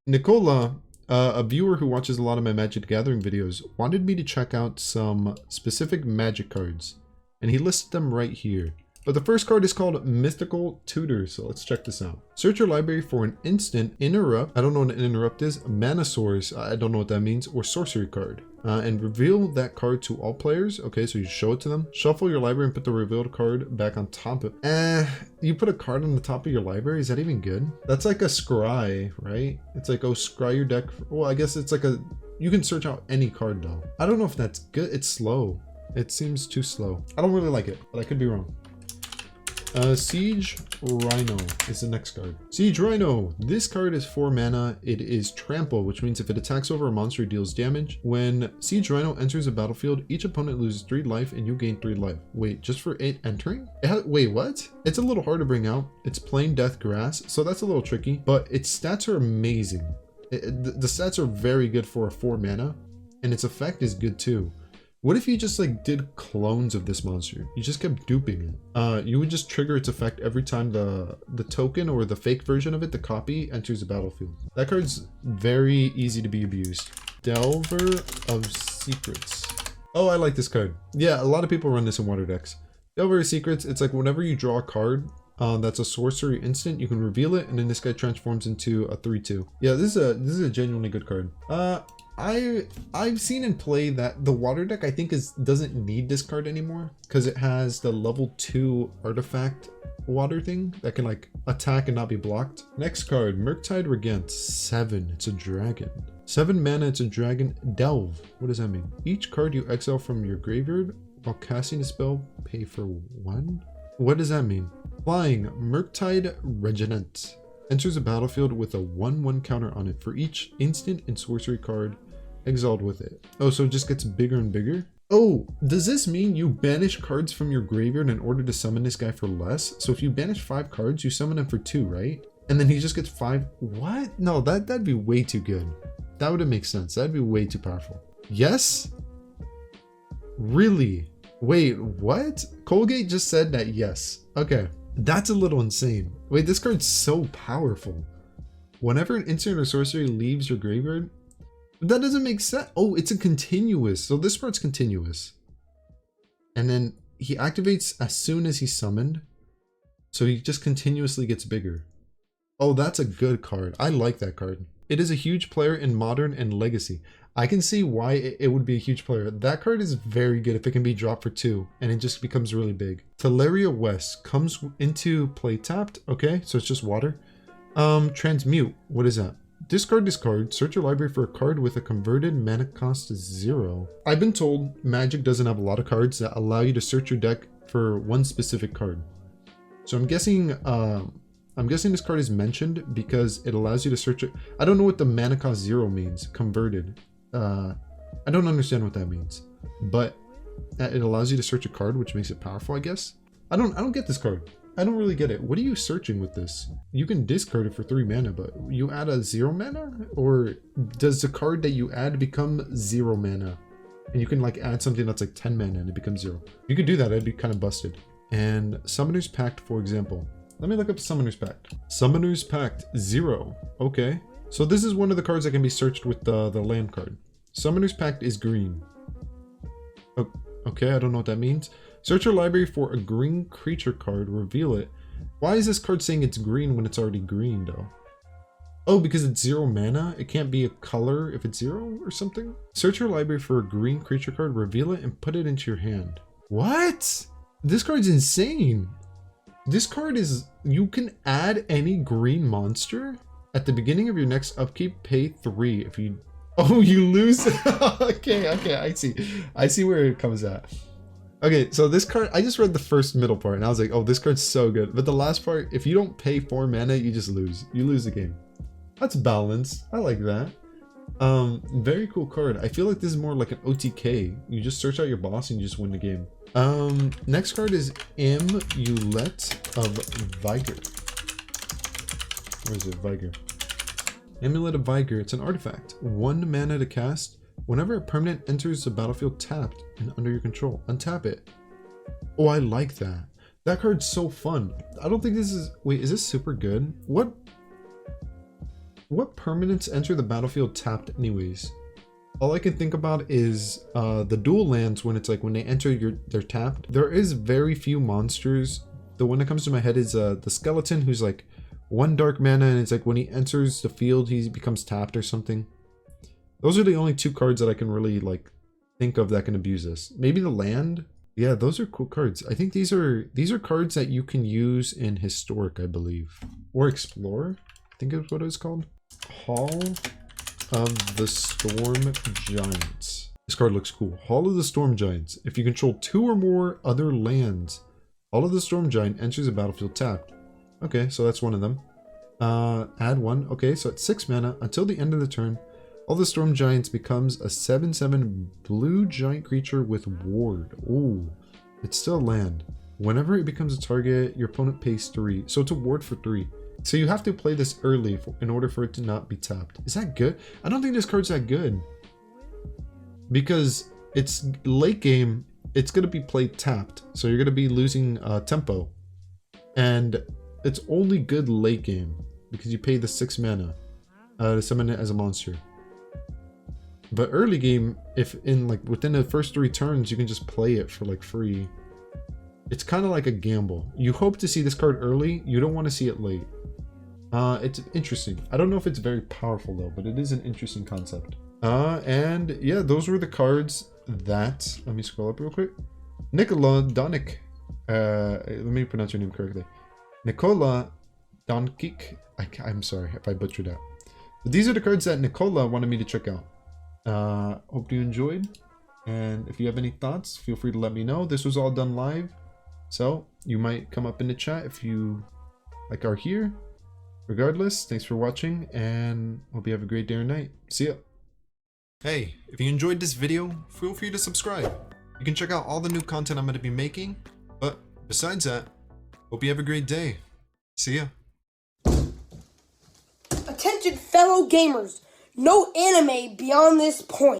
Nikola, a viewer who watches a lot of my Magic the Gathering videos, wanted me to check out some specific Magic cards, and he listed them right here. But the first card is called Mythical Tutor, so let's check this out. Search your library for an instant interrupt, I don't know what an interrupt is, mana source, I don't know what that means, or sorcery card. And reveal that card to all players. Okay, so you show it to them. Shuffle your library and put the revealed card back on top of you put a card on the top of your library? Is that even good? That's like a scry, right? It's like, oh, scry your deck. Well, I guess it's like a, you can search out any card though. I don't know if that's good. It's slow. It seems too slow. I don't really like it, but I could be wrong. Seige Rhino is the next card. Seige Rhino. This card is 4 mana. It is trample, which means if it attacks over a monster, it deals damage. When Seige Rhino enters a battlefield, each opponent loses 3 life and you gain 3 life. Wait, just for it entering? Wait, what? It's a little hard to bring out. It's plain death grass, so that's a little tricky, but its stats are amazing. The stats are very good for a 4 mana, and its effect is good too. What if you just like did clones of this monster? You just kept duping it. You would just trigger its effect every time the token or the fake version of it, the copy, enters the battlefield. That card's very easy to be abused. Delver of Secrets. Oh, I like this card. Yeah, a lot of people run this in water decks. Delver of Secrets, it's like whenever you draw a card that's a sorcery instant, you can reveal it, and then this guy transforms into a 3/2. Yeah, this is a genuinely good card. I've seen in play that the water deck I think doesn't need this card anymore because it has the level 2 artifact water thing that can like attack and not be blocked. Next card, Murktide Regent. 7. It's a dragon. 7 mana. It's a dragon. Delve. What does that mean? Each card you exile from your graveyard while casting a spell, pay for 1. What does that mean? Flying. Murktide Regent. Enters a battlefield with a 1/1 counter on it for each instant and sorcery card exiled with it. Oh, so it just gets bigger and bigger? Oh, does this mean you banish cards from your graveyard in order to summon this guy for less? So if you banish 5 cards, you summon him for 2, right? And then he just gets 5. What? No, that'd be way too good. That wouldn't make sense. That'd be way too powerful. Yes? Really? Wait, what? Colgate just said that yes. Okay. That's a little insane. Wait, this card's so powerful. Whenever an instant or sorcery leaves your graveyard, that doesn't make sense. Oh, it's a continuous. So this part's continuous. And then he activates as soon as he's summoned. So he just continuously gets bigger. Oh, that's a good card. I like that card. It is a huge player in Modern and Legacy. I can see why it would be a huge player. That card is very good if it can be dropped for 2 and it just becomes really big. Tolaria West comes into play tapped. Okay, so it's just water. Transmute. What is that? Discard this card. Search your library for a card with a converted mana cost to 0. I've been told Magic doesn't have a lot of cards that allow you to search your deck for one specific card. So I'm guessing this card is mentioned because it allows you to search it. I don't know what the mana cost 0 means. Converted. I don't understand what that means, but it allows you to search a card, which makes it powerful, I guess. I don't get this card. I don't really get it. What are you searching with this? You can discard it for 3 mana, but you add a 0 mana? Or does the card that you add become 0 mana? And you can like add something that's like 10 mana and it becomes 0. You could do that, I'd be kind of busted. And Summoner's Pact, for example. Let me look up Summoner's Pact. Summoner's Pact, 0. Okay. So this is one of the cards that can be searched with the land card. Summoner's Pact is green. Oh, okay, I don't know what that means. Search your library for a green creature card, reveal it. Why is this card saying it's green when it's already green though? Oh, because it's 0 mana? It can't be a color if it's 0 or something? Search your library for a green creature card, reveal it, and put it into your hand. What? This card's insane. This card is, you can add any green monster. At the beginning of your next upkeep, pay 3 if you... Oh, you lose? okay, I see where it comes at. Okay, so this card, I just read the first middle part and I was like, oh, this card's so good. But the last part, if you don't pay 4 mana, you just lose. You lose the game. That's balanced. I like that. Very cool card. I feel like this is more like an OTK. You just search out your boss and you just win the game. Next card is Amulet of Vigor. Where is it? Vigor. Amulet of Vigor. It's an artifact. 1 mana to cast. Whenever a permanent enters the battlefield tapped and under your control, untap it. Oh, I like that. That card's so fun. I don't think this is... Wait, is this super good? What What permanents enter the battlefield tapped anyways? All I can think about is the dual lands when it's like when they enter they're tapped. There is very few monsters. The one that comes to my head is the skeleton who's like 1 dark mana and it's like when he enters the field he becomes tapped or something. Those are the only 2 cards that I can really like think of that can abuse this. Maybe the land? Yeah, those are cool cards. I think these are cards that you can use in Historic, I believe. Or Explore, I think is what it's called. Hall of the Storm Giants. This card looks cool. Hall of the Storm Giants. If you control 2 or more other lands, Hall of the Storm Giant enters the battlefield tapped. Okay, so that's one of them. Add 1. Okay, so it's 6 mana. Until the end of the turn, All the Storm Giants becomes a 7/7 blue giant creature with ward. Ooh, it's still land. Whenever it becomes a target, your opponent pays 3. So it's a ward for 3. So you have to play this early in order for it to not be tapped. Is that good? I don't think this card's that good. Because it's late game, it's going to be played tapped. So you're going to be losing tempo. And it's only good late game. Because you pay the 6 mana to summon it as a monster. But early game, if in like within the first 3 turns, you can just play it for like free. It's kind of like a gamble. You hope to see this card early. You don't want to see it late. It's interesting. I don't know if it's very powerful though, but it is an interesting concept. And yeah, those were the cards that, let me scroll up real quick. Nikola Donik. Let me pronounce your name correctly. Nikola Donkik. I'm sorry if I butchered that. But these are the cards that Nikola wanted me to check out. Hope you enjoyed. And if you have any thoughts, feel free to let me know. This was all done live. So you might come up in the chat if you like are here. Regardless, thanks for watching and hope you have a great day or night. See ya. Hey, if you enjoyed this video, feel free to subscribe. You can check out all the new content I'm going to be making. But besides that, hope you have a great day. See ya. Attention fellow gamers, no anime beyond this point.